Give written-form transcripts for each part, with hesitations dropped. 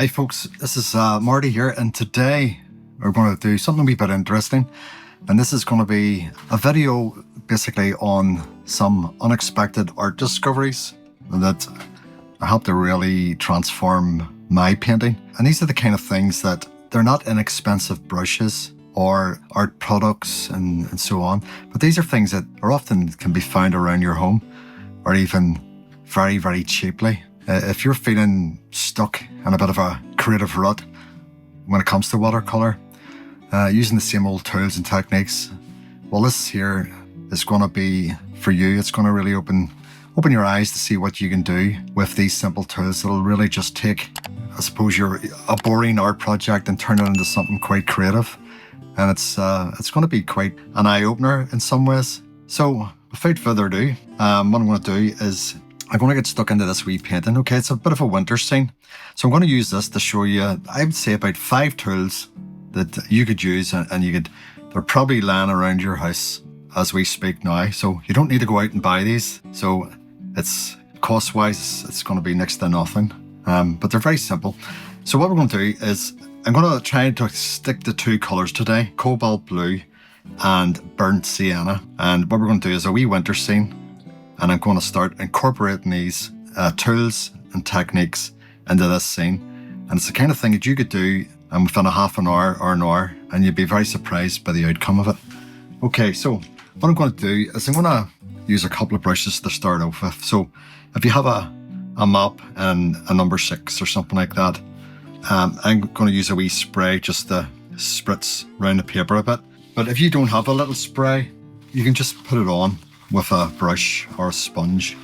Hi folks, this is Marty here, and today we're going to do something a wee bit interesting, and this is going to be a video basically on some unexpected art discoveries that help to really transform my painting. And these are the kind of things that they're not inexpensive brushes or art products and so on, but these are things that are often can be found around your home or even very, very cheaply. If you're feeling stuck in a bit of a creative rut when it comes to watercolour, using the same old tools and techniques, well, this here is going to be for you. It's going to really open your eyes to see what you can do with these simple tools. It'll really just take, I suppose, a boring art project and turn it into something quite creative. And it's going to be quite an eye-opener in some ways. So without further ado, what I'm going to do is I'm going to get stuck into this wee painting. Okay, it's a bit of a winter scene. So I'm going to use this to show you, I would say, about 5 tools that you could use, and they're probably lying around your house as we speak now. So you don't need to go out and buy these. So it's cost-wise, it's going to be next to nothing. But they're very simple. So what we're going to do is I'm going to try to stick to 2 colours today, cobalt blue and burnt sienna. And what we're going to do is a wee winter scene. And I'm going to start incorporating these tools and techniques into this scene. And it's the kind of thing that you could do within a half an hour or an hour, and you'd be very surprised by the outcome of it. Okay, so what I'm going to do is I'm going to use a couple of brushes to start off with. So if you have a mop and a number 6 or something like that, I'm going to use a wee spray just to spritz around the paper a bit. But if you don't have a little spray, you can just put it on with a brush or a sponge.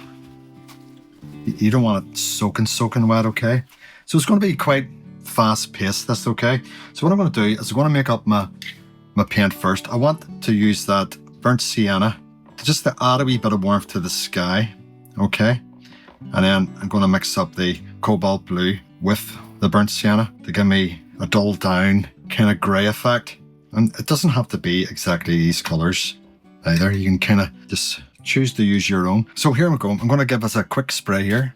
You don't want it soaking wet, okay? So it's going to be quite fast paced, this, okay? So what I'm going to do is I'm going to make up my paint first. I want to use that burnt sienna just to add a wee bit of warmth to the sky, okay? And then I'm going to mix up the cobalt blue with the burnt sienna to give me a dulled down kind of grey effect. And it doesn't have to be exactly these colours either. You can kind of just choose to use your own. So here we go. I'm going to give us a quick spray here.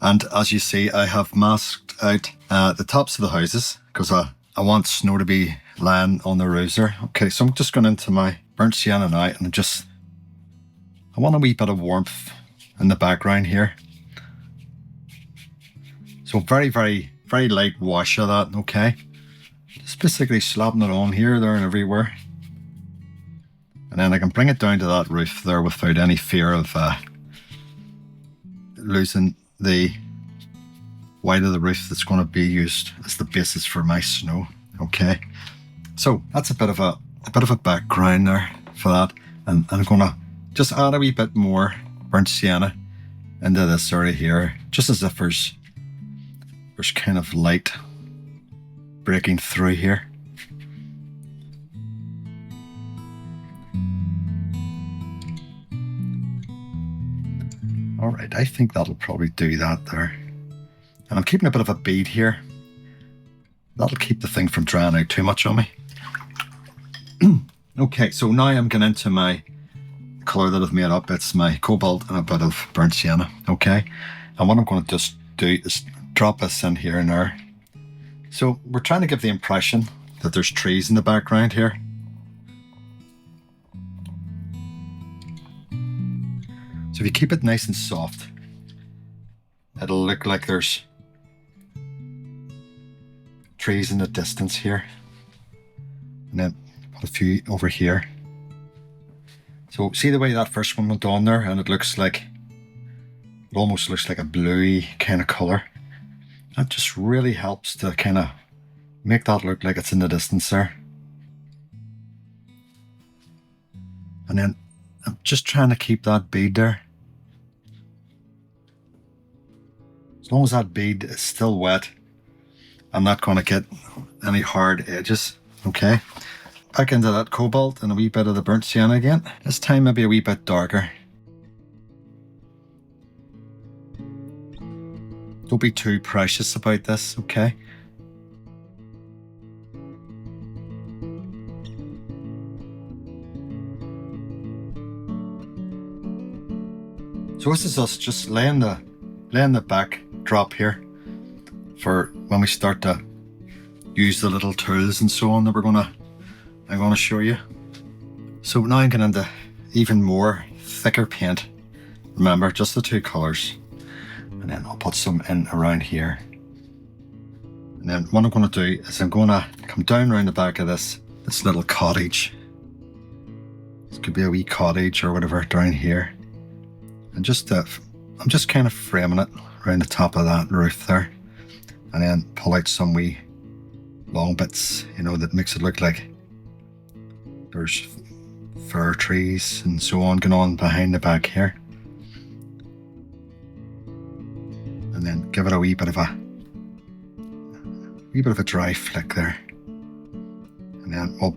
And as you see, I have masked out the tops of the houses because I want snow to be lying on the roofs there. Okay, so I'm just going into my burnt sienna now, and I want a wee bit of warmth in the background here. So very, very, very light wash of that, okay? Just basically slapping it on here, there and everywhere. And then I can bring it down to that roof there without any fear of losing the white of the roof that's going to be used as the basis for my snow. Okay, so that's a bit of a background there for that, and I'm going to just add a wee bit more burnt sienna into this area here, just as if there's kind of light breaking through here. All right, I think that'll probably do that there. And I'm keeping a bit of a bead here. That'll keep the thing from drying out too much on me. Okay, so now I'm getting into my colour that I've made up. It's my cobalt and a bit of burnt sienna, okay? And what I'm going to just do is drop this in here and there. So we're trying to give the impression that there's trees in the background here. So if you keep it nice and soft, it'll look like there's trees in the distance here. And then put a few over here. So see the way that first one went on there, and it almost looks like a bluey kind of colour. That just really helps to kind of make that look like it's in the distance there. And then I'm just trying to keep that bead there. As long as that bead is still wet, I'm not going to get any hard edges, okay? Back into that cobalt and a wee bit of the burnt sienna again. This time maybe a wee bit darker. Don't be too precious about this, okay? So this is us just laying the backdrop here for when we start to use the little tools and so on that I'm gonna show you. So now I'm getting into even more thicker paint. Remember, just the two colours. And then I'll put some in around here. And then what I'm gonna do is I'm gonna come down around the back of this little cottage. This could be a wee cottage or whatever down here. And I'm just kind of framing it around the top of that roof there. And then pull out some wee long bits, you know, that makes it look like there's fir trees and so on going on behind the back here. And then give it a wee bit of a dry flick there. And then we'll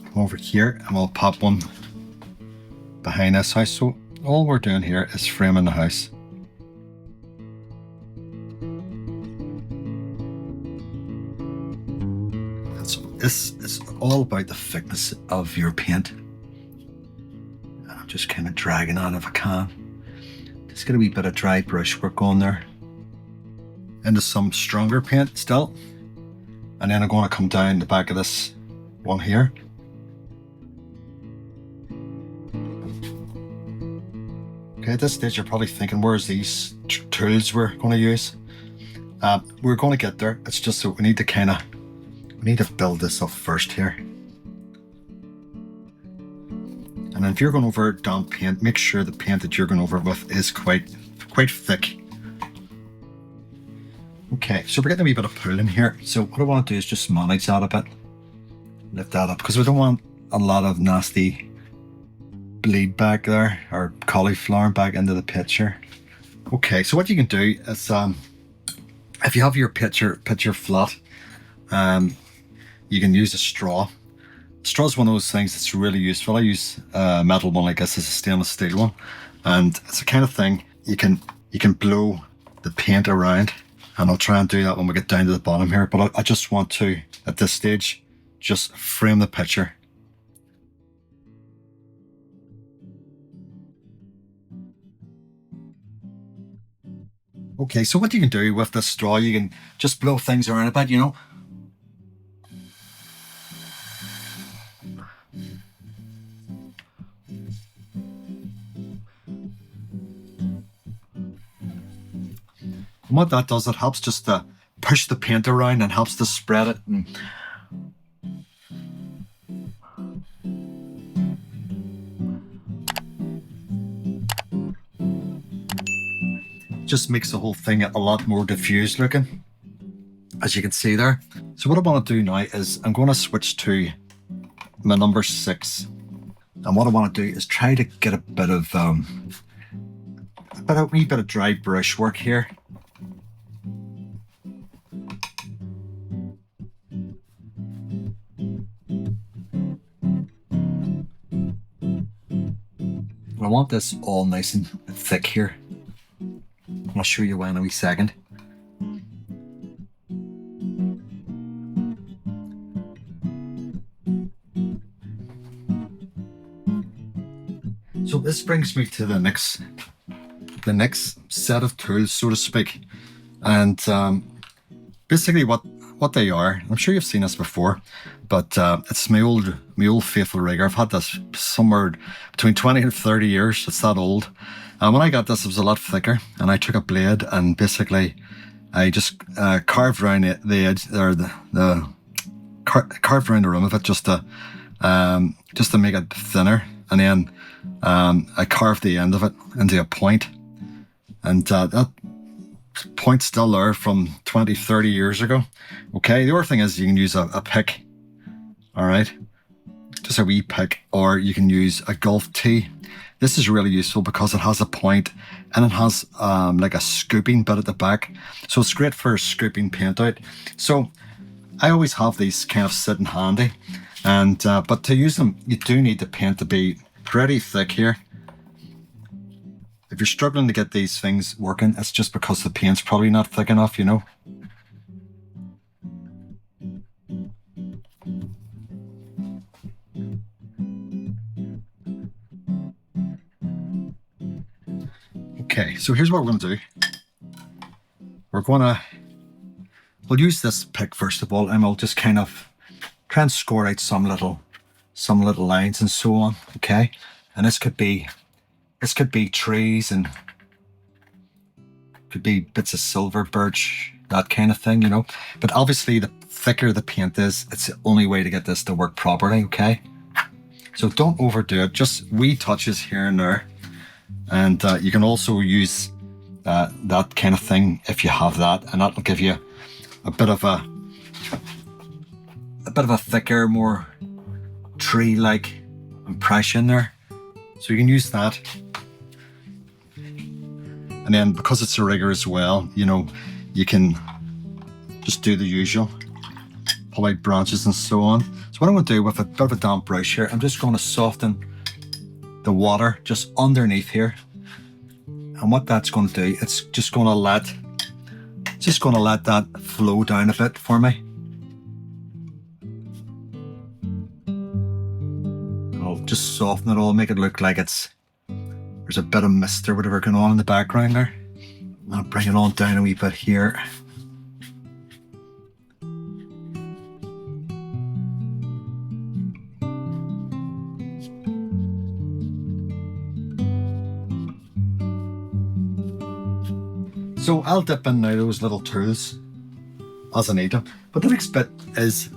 come over here and we'll pop one behind this house. So all we're doing here is framing the house. This is all about the thickness of your paint. I'm just kind of dragging on if I can. Just get a wee bit of dry brushwork on there. Into some stronger paint still. And then I'm going to come down the back of this one here. Okay, at this stage you're probably thinking, where's these tools we're going to use? We're going to get there. It's just that we need to build this up first here. And if you're going over damp paint, make sure the paint that you're going over with is quite thick. Okay, so we're getting a wee bit of pull in here. So what I want to do is just manage that a bit. Lift that up, because we don't want a lot of nasty bleed back there, or cauliflower back into the picture. Okay, so what you can do is, if you have your picture flat, you can use a straw. Straw is one of those things that's really useful. I use a metal one like this, is a stainless steel one, and it's the kind of thing you can blow the paint around. And I'll try and do that when we get down to the bottom here. But I just want to, at this stage, just frame the picture. Okay, so what you can do with this straw, you can just blow things around a bit, you know. And what that does, it helps just to push the paint around and helps to spread it. And just makes the whole thing a lot more diffused looking, as you can see there. So what I want to do now is I'm going to switch to my number 6. And what I want to do is try to get a wee bit of dry brushwork here. I want this all nice and thick here. I'll show you why in a wee second. So this brings me to the next set of tools, so to speak. And basically what they are, I'm sure you've seen this before, but it's my old faithful rigger. I've had this somewhere between 20 and 30 years. It's that old. And when I got this, it was a lot thicker, and I took a blade and basically I just carved around the edge, or carved around the rim of it just to make it thinner, and then I carved the end of it into a point, and that point's still there from 20, 30 years ago. Okay, the other thing is you can use a pick, all right, just a wee pick, or you can use a golf tee. This is really useful because it has a point and it has like a scooping bit at the back, so it's great for scooping paint out. So I always have these kind of sitting handy, and but to use them you do need the paint to be pretty thick here. If you're struggling to get these things working, it's just because the paint's probably not thick enough, you know. Okay, so here's what we're going to do. We're going to we'll use this pick first of all, and we'll just kind of try and score out some little lines and so on. Okay, and this could be trees, and could be bits of silver birch, that kind of thing, you know. But obviously, the thicker the paint is, it's the only way to get this to work properly. Okay, so don't overdo it. Just wee touches here and there, and you can also use that kind of thing if you have that, and that will give you a bit of a thicker, more tree-like impression there. So you can use that. And then because it's a rigger as well, you know, you can just do the usual, pull out branches and so on. So what I'm going to do with a bit of a damp brush here, I'm just going to soften the water just underneath here. And what that's going to do, it's just going to let that flow down a bit for me. I'll just soften it all, make it look like there's a bit of mist or whatever going on in the background there. I'll bring it on down a wee bit here. So I'll dip in now those little tools as I need them. But the next bit is,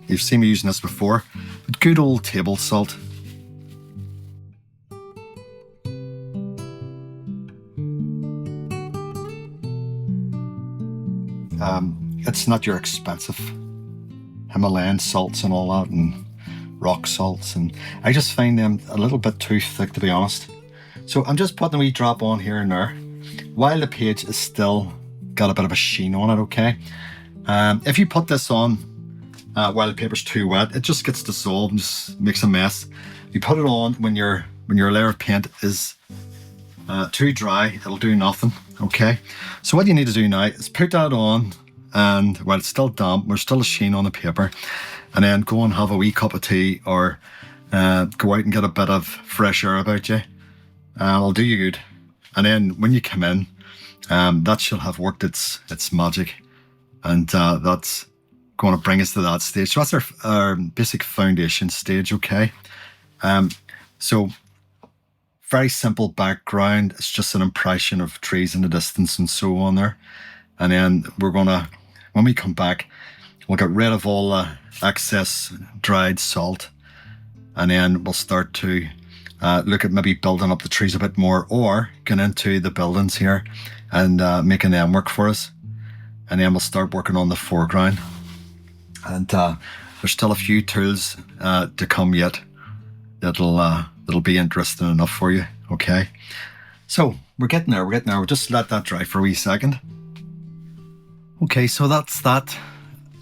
you've seen me using this before, but good old table salt. It's not your expensive Himalayan salts and all that, and rock salts, and I just find them a little bit too thick, to be honest. So I'm just putting a wee drop on here and there, while the page is still got a bit of a sheen on it. Okay, if you put this on while the paper's too wet, it just gets dissolved and just makes a mess. You put it on when your layer of paint is too dry, it'll do nothing. Okay, so what you need to do now is put that on, and while it's still damp, there's still a sheen on the paper, and then go and have a wee cup of tea, or go out and get a bit of fresh air about you. It'll do you good. And then when you come in, that should have worked its magic, and that's going to bring us to that stage. So that's our basic foundation stage. Okay, so very simple background. It's just an impression of trees in the distance and so on there. And then we're gonna, when we come back, we'll get rid of all the excess dried salt, and then we'll start to look at maybe building up the trees a bit more, or get into the buildings here and making them work for us. And then we'll start working on the foreground. And there's still a few tools to come yet that'll be interesting enough for you. Okay, so we're getting there. We'll just let that dry for a wee second. Okay, so that's that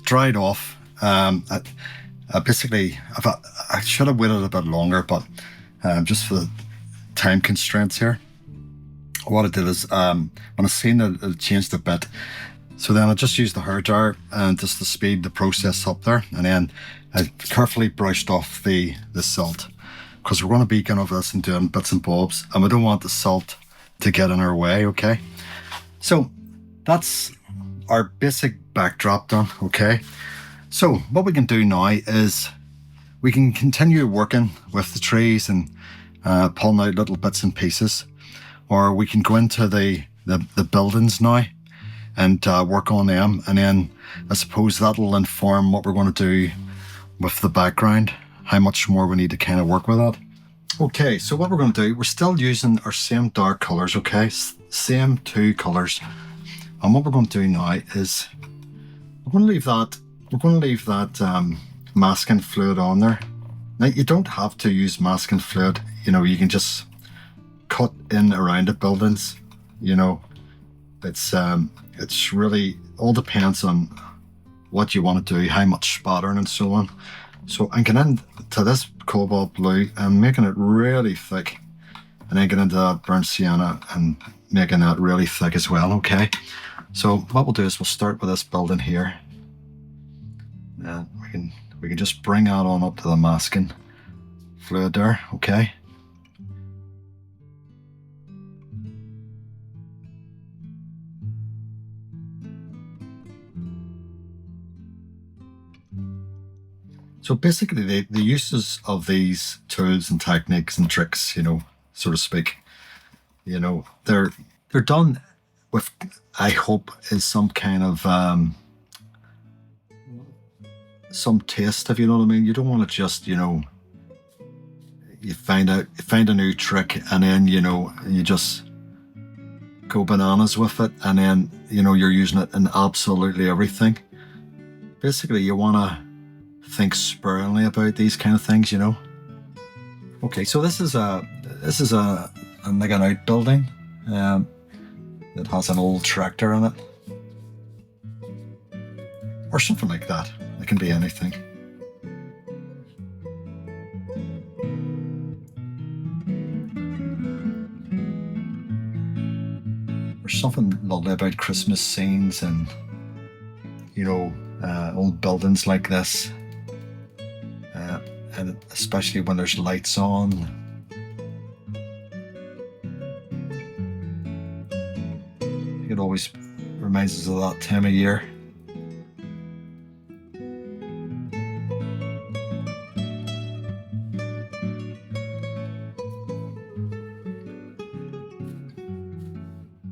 dried off. Basically, I should have waited a bit longer, but just for the time constraints here, what I did is when I seen that it changed a bit, so then I just used the hair dryer and just to speed the process up there, and then I carefully brushed off the salt, because we're going to be going over this and doing bits and bobs, and we don't want the salt to get in our way. Okay, so that's our basic backdrop done. Okay, so what we can do now is we can continue working with the trees and pulling out little bits and pieces, or we can go into the buildings now and work on them, and then I suppose that'll inform what we're going to do with the background, how much more we need to kind of work with that. Okay, so what we're going to do, we're still using our same dark colors. Okay, same two colors, and what we're going to do now is we're going to leave that masking fluid on there. Now, you don't have to use masking fluid, you know, you can just cut in around the buildings, you know. It's really all depends on what you want to do, how much spattering and so on. So I'm getting into this cobalt blue and making it really thick, and then get into that burnt sienna and making that really thick as well. Okay, so what we'll do is we'll start with this building here, and we can just bring that on up to the masking fluid there. Okay, So basically the uses of these tools and techniques and tricks, so to speak, they're done with, I hope, is some kind of some taste, if you know what I mean. You don't want to just, you find a new trick and then, you just go bananas with it, and then, you're using it in absolutely everything. Basically, you want to think sparingly about these kind of things, Okay, so this is like an outbuilding that has an old tractor in it, or something like that. It can be anything. There's something lovely about Christmas scenes and old buildings like this, and especially when there's lights on. It always reminds us of that time of year.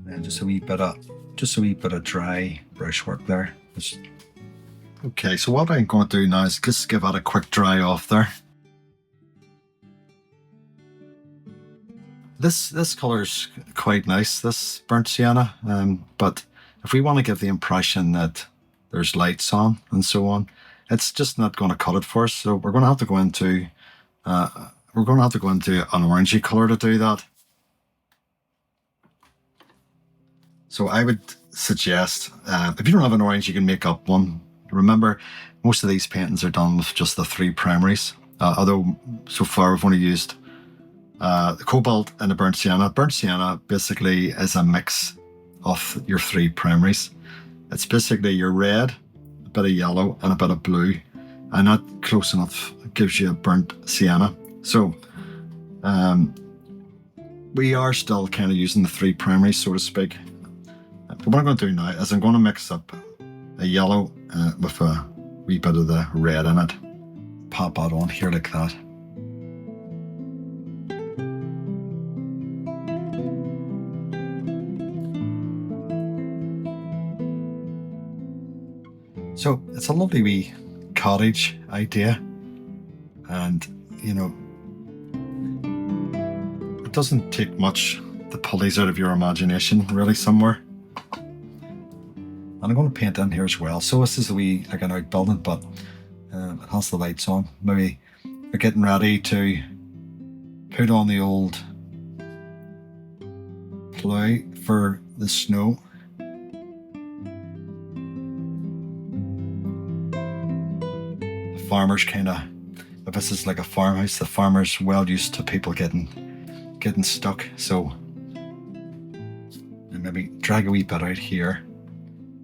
And just a wee bit of dry brushwork there. Okay, so what I'm going to do now is just give that a quick dry off there. This colour's quite nice, this burnt sienna, but if we want to give the impression that there's lights on and so on, it's just not going to cut it for us. So we're going to have to go into an orangey colour to do that. So I would suggest, if you don't have an orange, you can make up one. Remember, most of these paintings are done with just the 3 primaries, although so far we've only used the cobalt and the burnt sienna. Burnt sienna basically is a mix of your 3 primaries. It's basically your red, a bit of yellow, and a bit of blue, and that close enough gives you a burnt sienna. So we are still kind of using the 3 primaries, so to speak. But what I'm going to do now is I'm going to mix up a yellow with a wee bit of the red in it. Pop that on here like that. So it's a lovely wee cottage idea, and it doesn't take much to pull these out of your imagination really somewhere. And I'm going to paint in here as well. So this is a wee like an outbuilding, but it has the lights on. Maybe we're getting ready to put on the old plough for the snow. Farmers if this is like a farmhouse, the farmer's well used to people getting stuck. So and maybe drag a wee bit out here,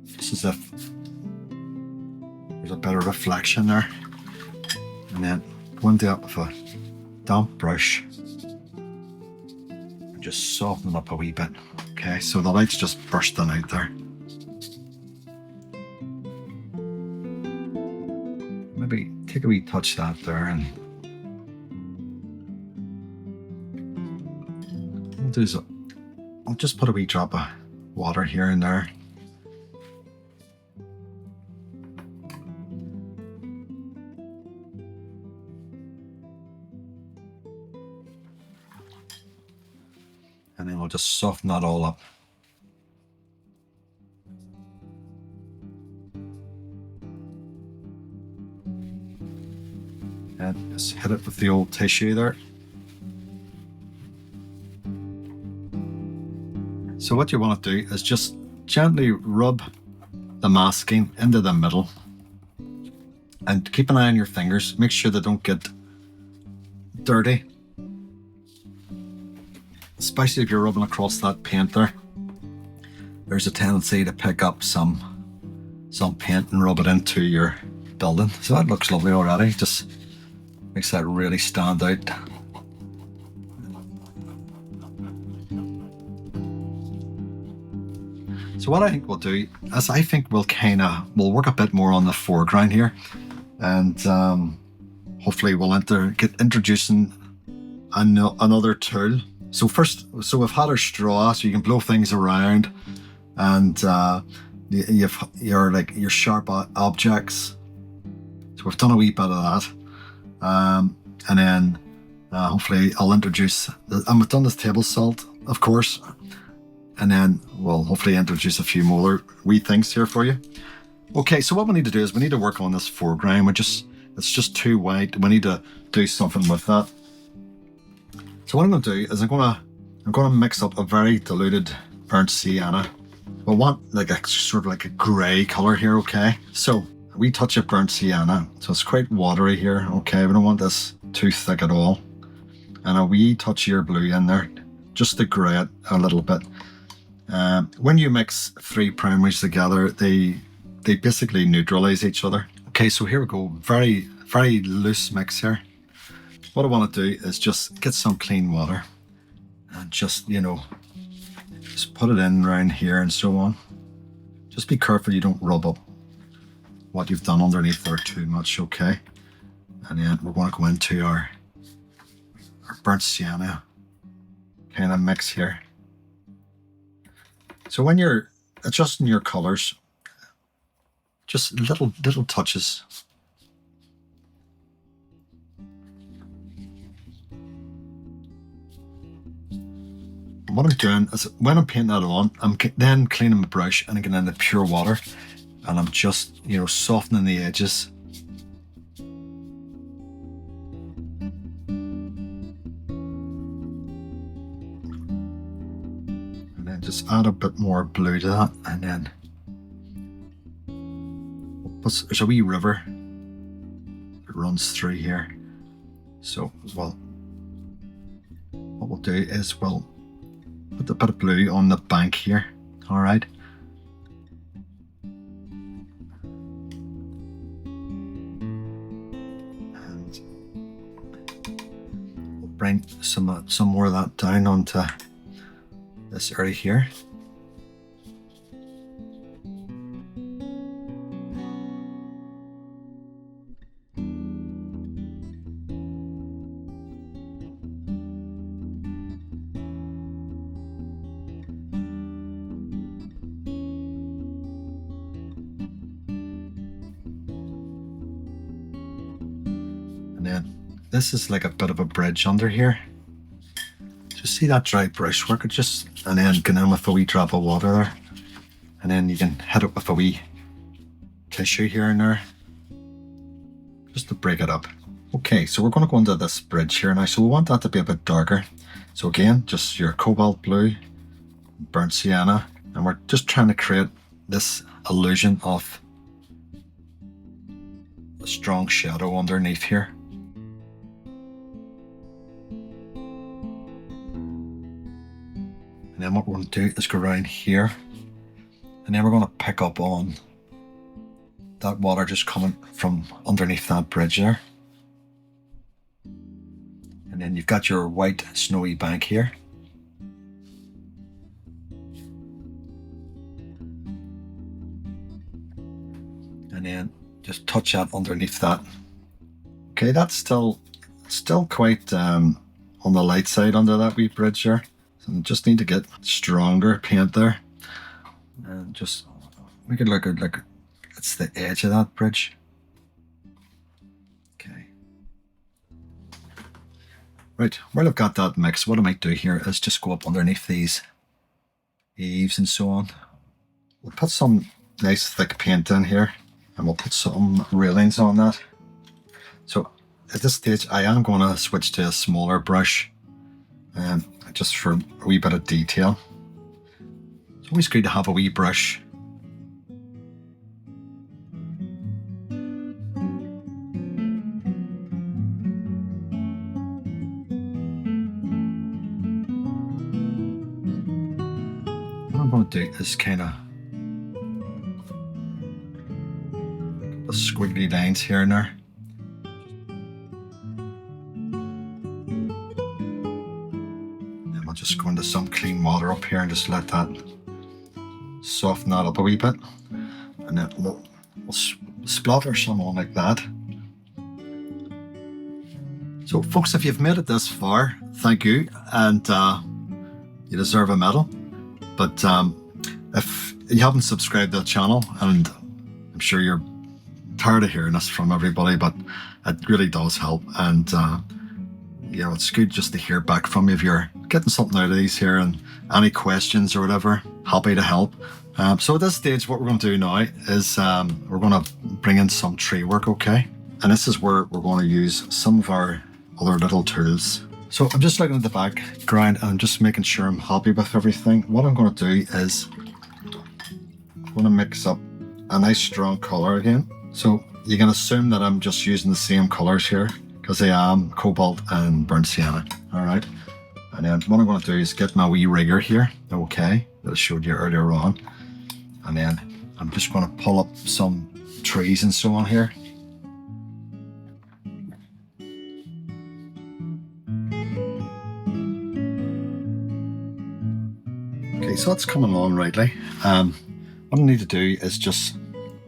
just as if there's a bit of reflection there, and then go into it with a damp brush and just soften it up a wee bit. Okay, so the light's just bursting out there. Maybe take a wee touch that there, and I'll just put a wee drop of water here and there. And then I'll just soften that all up. And just hit it with the old tissue there. So what you want to do is just gently rub the masking into the middle, and keep an eye on your fingers. Make sure they don't get dirty, especially if you're rubbing across that paint there. There's a tendency to pick up some paint and rub it into your building. So that looks lovely already. Just makes that really stand out. So what I think we'll do is we'll work a bit more on the foreground here, and hopefully we'll get introducing another tool. So we've had our straw, so you can blow things around, and you've your sharp objects. So we've done a wee bit of that, and then hopefully I'll introduce. And we've done this table salt, of course, and then we'll hopefully introduce a few more wee things here for you. Okay, so what we need to do is we need to work on this foreground. It's just too white. We need to do something with that. So what I'm going to do is I'm going to mix up a very diluted burnt sienna. We want like a sort of like a grey colour here, okay? So a wee touch of burnt sienna. So it's quite watery here, okay? We don't want this too thick at all. And a wee touch of your blue in there, just to grey it a little bit. When you mix three primaries together, they basically neutralise each other. Okay, so here we go. Very, very loose mix here. What I want to do is just get some clean water and just put it in around here and so on. Just be careful you don't rub up what you've done underneath there too much, okay? And then we're going to go into our burnt sienna kind of mix here. So when you're adjusting your colours, just little touches. What I'm doing is when I'm painting that on, I'm then cleaning my brush and I get into pure water, and I'm just softening the edges. And then just add a bit more blue to that, and then there's a wee river that runs through here. So what we'll do is we'll put a bit of blue on the bank here, all right? And we'll bring some more of that down onto this area here. And then this is like a bit of a bridge under here. Just see that dry brushwork, and then get in with a wee drop of water there. And then you can hit it with a wee tissue here and there, just to break it up. Okay, so we're going to go into this bridge here now. So we want that to be a bit darker. So again, just your cobalt blue, burnt sienna, and we're just trying to create this illusion of a strong shadow underneath here. And then what we're going to do is go around here, and then we're going to pick up on that water just coming from underneath that bridge there. And then you've got your white snowy bank here. And then just touch that underneath that. Okay, that's still quite on the light side under that wee bridge there. So just need to get stronger paint there, and just make it look like it's the edge of that bridge. Okay. Right, while I've got that mix, what I might do here is just go up underneath these eaves and so on. We'll put some nice thick paint in here, and we'll put some railings on that. So at this stage, I am going to switch to a smaller brush, just for a wee bit of detail. It's always good to have a wee brush. What I'm going to do is kind of the squiggly lines here and there. Just go into some clean water up here and just let that soften that up a wee bit, and then we'll splatter some on like that. So folks, if you've made it this far, thank you, and you deserve a medal. But if you haven't subscribed to the channel, and I'm sure you're tired of hearing this from everybody, but it really does help. And it's good just to hear back from you if you're getting something out of these here, and any questions or whatever, happy to help. So at this stage, what we're going to do now is we're going to bring in some tree work, okay? And this is where we're going to use some of our other little tools. So I'm just looking at the background and I'm just making sure I'm happy with everything. What I'm going to do is I'm going to mix up a nice strong colour again. So you can assume that I'm just using the same colours here because they am cobalt and burnt sienna. All right. And then what I'm going to do is get my wee rigger here, okay, that I showed you earlier on. And then I'm just going to pull up some trees and so on here. Okay, so that's coming along rightly. What I need to do is just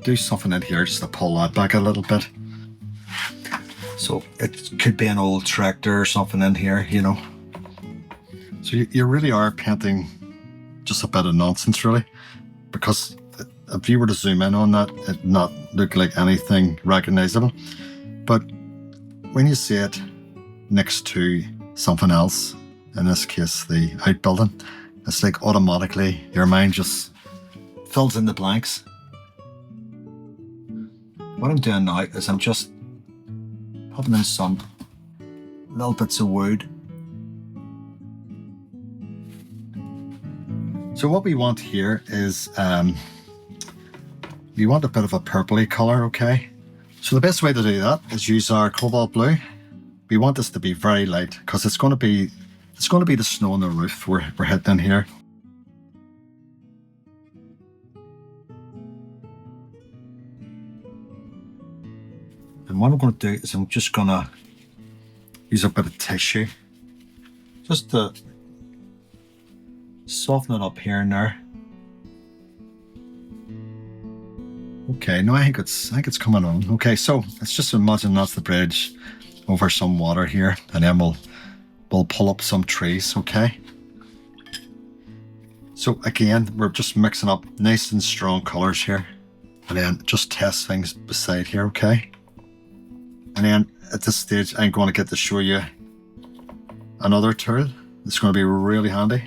do something in here just to pull that back a little bit. So it could be an old tractor or something in here, you know. So you really are painting just a bit of nonsense, really, because if you were to zoom in on that, it not look like anything recognizable. But when you see it next to something else, in this case the outbuilding, it's like automatically your mind just fills in the blanks. What I'm doing now is I'm just putting in some little bits of wood. So what we want here is we want a bit of a purpley colour, okay? So the best way to do that is use our cobalt blue. We want this to be very light because it's going to be the snow on the roof we're hitting here. And what I'm going to do is I'm just going to use a bit of tissue just to soften it up here and there. Okay, now I think it's coming on. Okay, so let's just imagine that's the bridge over some water here, and then we'll pull up some trees, okay? So again, we're just mixing up nice and strong colours here, and then just test things beside here, okay? And then at this stage, I'm going to get to show you another tool that's going to be really handy.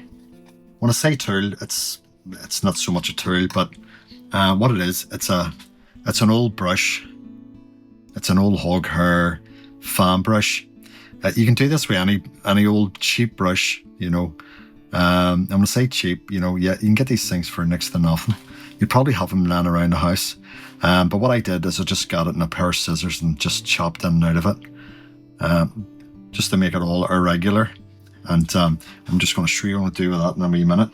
When I say tool, it's not so much a tool, but what it is, it's an old brush. It's an old hog hair fan brush. You can do this with any old cheap brush, you know. I'm going to say cheap, you know. Yeah, you can get these things for next to nothing. You'd probably have them lying around the house. But what I did is I just got it in a pair of scissors and just chopped in and out of it, just to make it all irregular. And I'm just going to show you what to do with that in a wee minute.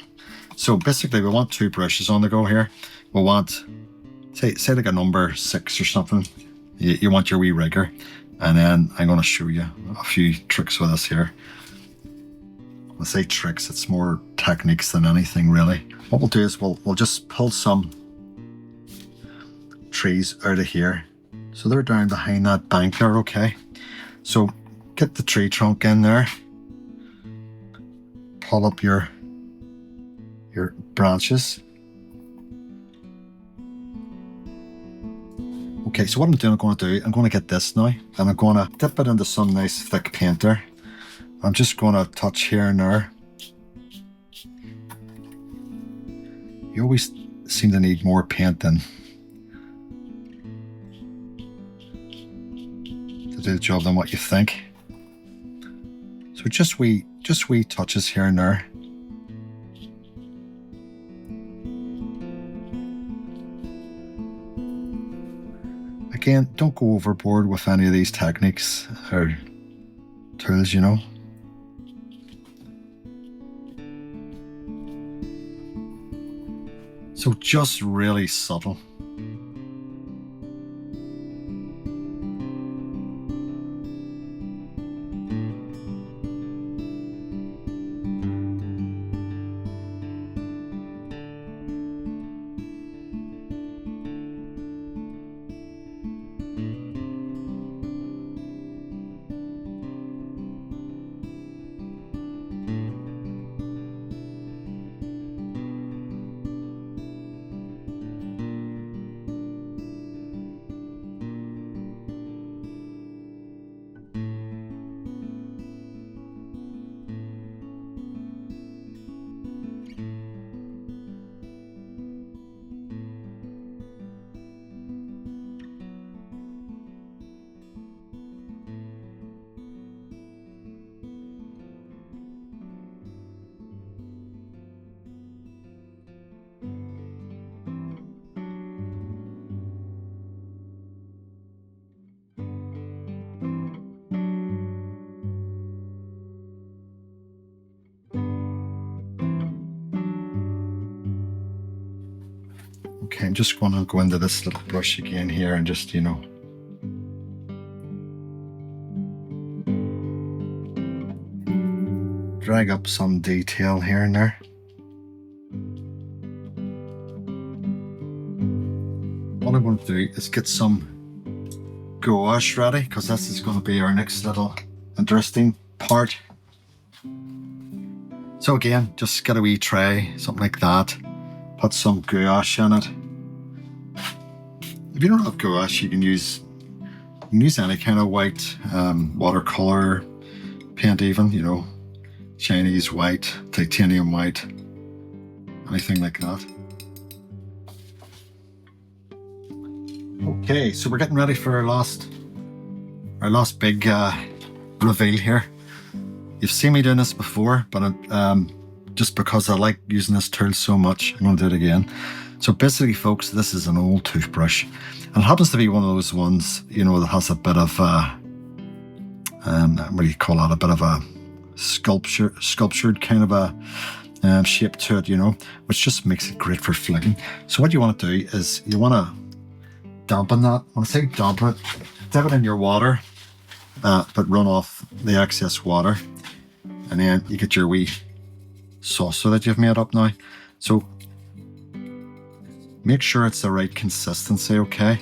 So basically, we want two brushes on the go here. We want, say like a number 6 or something. You want your wee rigger. And then I'm going to show you a few tricks with this here. When I say tricks, it's more techniques than anything, really. What we'll do is we'll just pull some trees out of here. So they're down behind that bank there, okay? So get the tree trunk in there. Pull up your branches. Okay, so what I'm going to get this now, and I'm going to dip it into some nice thick paint there. I'm just going to touch here and there. You always seem to need more paint than to do the job than what you think. So just wee touches here and there. Again, don't go overboard with any of these techniques or tools, you know. So just really subtle. Okay, I'm just going to go into this little brush again here and just, you know, drag up some detail here and there. What I'm going to do is get some gouache ready, because this is going to be our next little interesting part. So again, just get a wee tray, something like that. Put some gouache in it. If you don't have gouache, you can use any kind of white, watercolor paint even, you know, Chinese white, titanium white, anything like that. Okay, so we're getting ready for our last big reveal here. You've seen me doing this before, but just because I like using this tool so much, I'm going to do it again. So basically, folks, this is an old toothbrush, and it happens to be one of those ones, you know, that has a bit of what do you call that? A bit of a sculptured kind of a shape to it, you know, which just makes it great for flicking. So what you want to do is you want to dampen that. When I say dampen it, dip it in your water, but run off the excess water, and then you get your wee saucer that you've made up now. So make sure it's the right consistency, okay?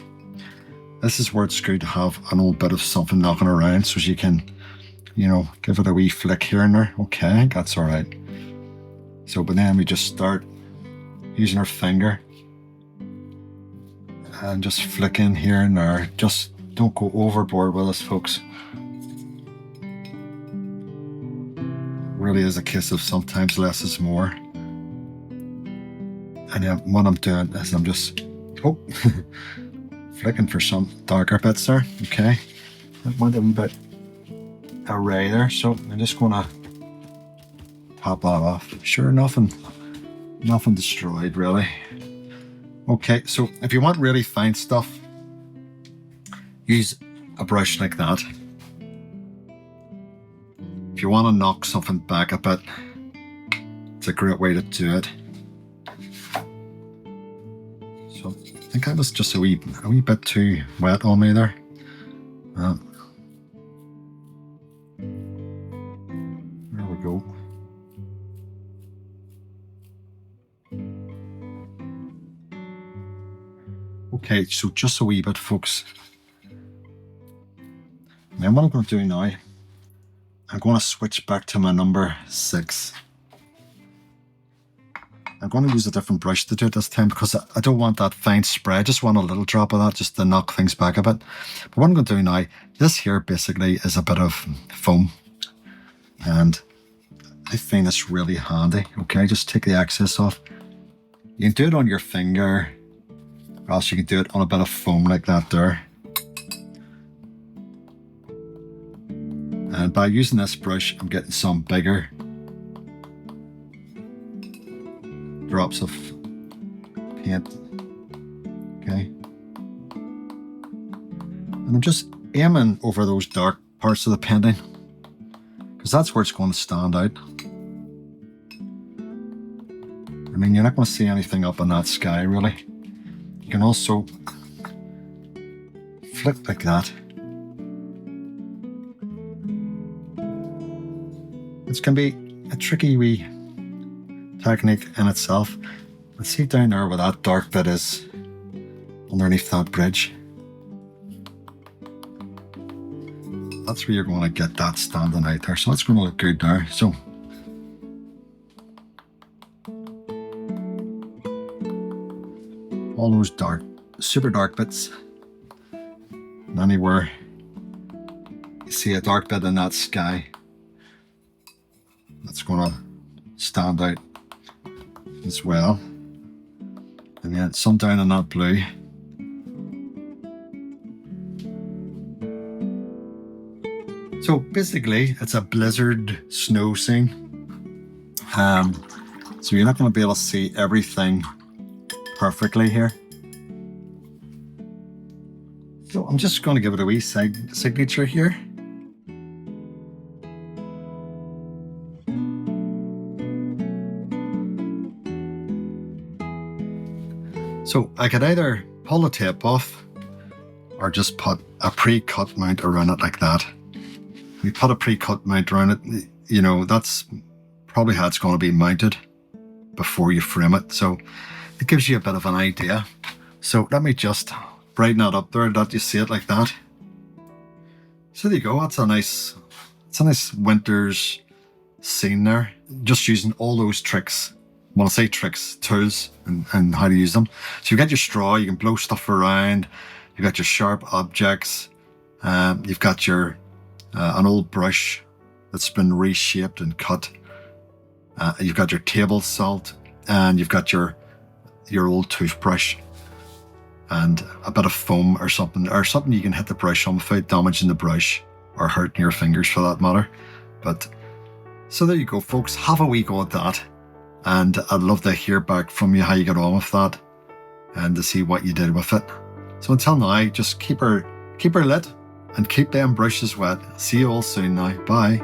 This is where it's good to have an old bit of something knocking around so you can, you know, give it a wee flick here and there. Okay, I think that's all right. So, but then we just start using our finger and just flicking here and there. Just don't go overboard with this, folks. Really is a case of sometimes less is more. And then what I'm doing is I'm just flicking for some darker bits there. Okay, I want a wee bit array there, so I'm just gonna top that off. Sure, nothing destroyed really. Okay, so if you want really fine stuff, use a brush like that. If you want to knock something back a bit, it's a great way to do it. So I think I was just a wee bit too wet on me there. There we go. Okay, so just a wee bit, folks. And then what I'm going to do now, I'm going to switch back to my number 6. I'm going to use a different brush to do it this time because I don't want that fine spray. I just want a little drop of that just to knock things back a bit. But what I'm going to do now, this here basically is a bit of foam. And I find this really handy. Okay, just take the excess off. You can do it on your finger, or else you can do it on a bit of foam like that there. And by using this brush, I'm getting some bigger drops of paint. Okay. And I'm just aiming over those dark parts of the painting, because that's where it's going to stand out. I mean, you're not going to see anything up in that sky, really. You can also flip like that. It can be a tricky wee technique in itself. But see down there where that dark bit is, underneath that bridge. That's where you're going to get that standing out there. So that's going to look good there. So all those dark, super dark bits, and anywhere you see a dark bit in that sky, that's going to stand out as well. And then some down in that blue. So basically it's a blizzard snow scene. So you're not going to be able to see everything perfectly here. So I'm just going to give it a wee signature here. So I could either pull the tape off or just put a pre-cut mount around it like that. We put a pre-cut mount around it, you know, that's probably how it's going to be mounted before you frame it. So it gives you a bit of an idea. So let me just brighten that up there, that you see it like that. So there you go. It's a nice winter's scene there. Just using all those tricks. Well, I say tricks, tools, and how to use them. So you've got your straw, you can blow stuff around. You've got your sharp objects. You've got your an old brush that's been reshaped and cut. You've got your table salt, and you've got your old toothbrush, and a bit of foam or something you can hit the brush on without damaging the brush or hurting your fingers for that matter. But so there you go, folks. Have a wee go at that, and I'd love to hear back from you how you got on with that and to see what you did with it. So until now, just keep her lit and keep them brushes wet. See you all soon now. Bye.